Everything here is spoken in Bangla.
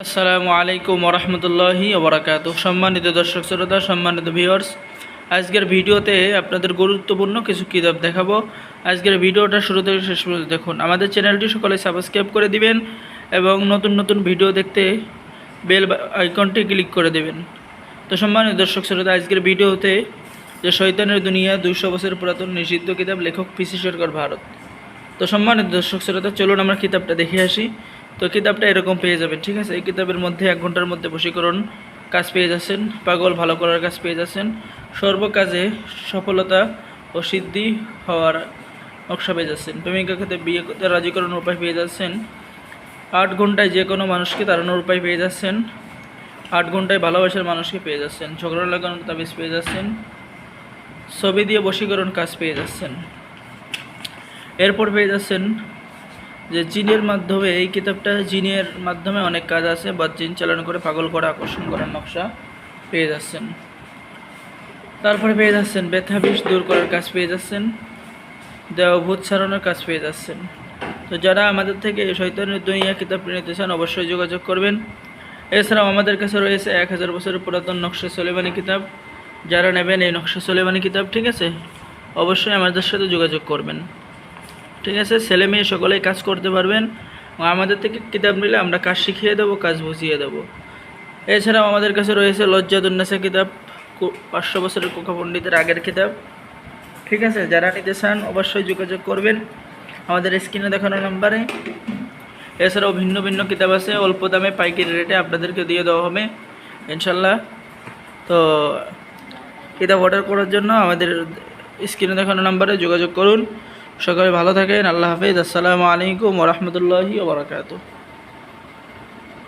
আসসালামু আলাইকুম ওরহমতুল্লাহি ওবরাকাতুহ। সম্মানিত দর্শক শ্রোতা, সম্মানিত ভিউয়ার্স, আজকের ভিডিওতে আপনাদের গুরুত্বপূর্ণ কিছু কিতাব দেখাবো। আজকের ভিডিওটা শুরু থেকে শেষ পর্যন্ত দেখুন। আমাদের চ্যানেলটি সকলে সাবস্ক্রাইব করে দিবেন এবং নতুন নতুন ভিডিও দেখতে বেল আইকনটি ক্লিক করে দেবেন। তো সম্মানিত দর্শক শ্রোতা, আজকের ভিডিওতে যে শয়তানের দুনিয়া 200 বছর পুরাতন নিষিদ্ধ কিতাব, লেখক পিসি সরকার, ভারত। তো সম্মানিত দর্শক শ্রোতা, চলুন আমরা কিতাবটা দেখে আসি। তো কিতাবটা এরকম পেয়ে যাবেন, ঠিক আছে। এই কিতাবের মধ্যে 1 ঘন্টার মধ্যে বশীকরণ কাজ পেয়ে যাচ্ছেন, পাগল ভালো করার কাজ পেয়ে যাচ্ছেন, সর্বকাজে সফলতা ও সিদ্ধি হওয়ার নকশা পেয়ে যাচ্ছেন, প্রেমিকা ক্ষেত্রে বিয়ে করতে রাজি করানোর উপায় পেয়ে যাচ্ছেন, 8 ঘন্টায় যে কোনো মানুষকে তাড়ানোর উপায় পেয়ে যাচ্ছেন, 8 ঘন্টায় ভালোবাসার মানুষকে পেয়ে যাচ্ছেন, ঝগড়া লাগানোর তাবিজ পেয়ে যাচ্ছেন, ছবি দিয়ে বশীকরণ কাজ পেয়ে যাচ্ছেন। এরপর পেয়ে যাচ্ছেন যে জিনের মাধ্যমে, এই কিতাবটা জিনের মাধ্যমে অনেক কাজ আছে, বা জিন চালানো করে পাগল করা, আকর্ষণ করার নকশা পেয়ে যাচ্ছেন। তারপরে পেয়ে যাচ্ছেন ব্যথা বিষ দূর করার কাজ পেয়ে যাচ্ছেন, দেহভূত ছাড়ানোর কাজ পেয়ে যাচ্ছেন। তো যারা আমাদের থেকে শয়তানের দুনিয়া কিতাব নিতে চান অবশ্যই যোগাযোগ করবেন। এছাড়াও আমাদের কাছে রয়েছে 1000 বছরের পুরাতন নকশা সুলেমানি কিতাব। যারা নেবেন এই নকশা সুলেমানি কিতাব, ঠিক আছে, অবশ্যই আমাদের সাথে যোগাযোগ করবেন, ঠিক আছে। ছেলে মেয়ে সকলেই কাজ করতে পারবেন। আমাদের থেকে কিতাব নিলে আমরা কাজ শিখিয়ে দেবো, কাজ বুঝিয়ে দেবো। এছাড়াও আমাদের কাছে রয়েছে লজ্জাতুন্নেসা কিতাব, 500 বছরের কোকা পণ্ডিতের আগের কিতাব, ঠিক আছে। যারা নিতে চান অবশ্যই যোগাযোগ করবেন আমাদের স্ক্রিনে দেখানো নাম্বারে। এছাড়াও ভিন্ন ভিন্ন কিতাব আছে, অল্প দামে পাইকারি রেটে আপনাদেরকে দিয়ে দেওয়া হবে ইনশাল্লাহ। তো কিতাব অর্ডার করার জন্য আমাদের স্ক্রিনে দেখানো নাম্বারে যোগাযোগ করুন। সকলে ভালো থাকেন। আল্লাহ হাফেজ। আসসালামু আলাইকুম ওরহমতুল্লাহি ওবরাকাতুহ।